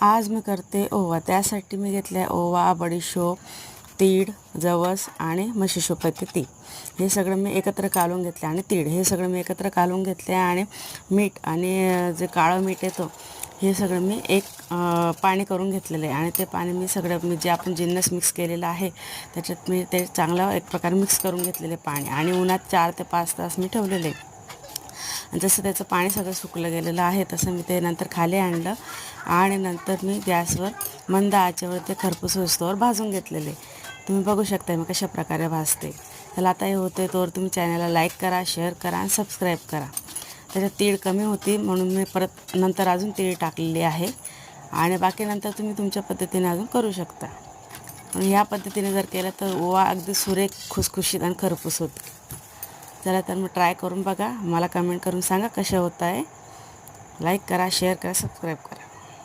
आज मी करते ओवा। त्यासाठी मी घेतले ओवा, बडीशोप, तीळ, जवस आणि म्हशी शोपाते ती हे सगळं मी एकत्र कालून घेतले आणि तीळ हे सगळं मी एकत्र कालून घेतले आणि मीठ आणि जे काळं मीठ येतं हे सगळं मी एक पाणी करून घेतलेलं आहे आणि ते पाणी मी सगळं जे आपण जिन्नस मिक्स केलेलं आहे त्याच्यात मी ते चांगलं एक प्रकारे मिक्स करून घेतलेले पाणी आणि उन्हात 4 ते 5 तास मी ठेवलेले आहे। जसं त्याचं पाणी सगळं सुकलं गेलेलं आहे तसं मी ते नंतर खाली आणलं आणि नंतर मी गॅसवर मंद आचेवर ते खरपूस होईस्तोवर भाजून घेतलेले। तुम्ही बघू शकता मी कशा प्रकारे भाजते। तर आता हे होते तोवर तुम्ही चॅनलला लाईक करा, शेअर करा आणि सबस्क्राईब करा। त्याच्यात तीळ कमी होती म्हणून मी परत नंतर अजून तीळ टाकलेली आहे आणि बाकी नंतर तुम्ही तुमच्या पद्धतीने अजून करू शकता। पण ह्या पद्धतीने जर केलं तर ओवा अगदी सुरेख, खुसखुशीत आणि खरपूस होते। चला तर मग ट्राय करून बघा, मला कमेंट करून सांगा कसे होत आहे। लाईक करा, शेअर करा, सबस्क्राईब करा।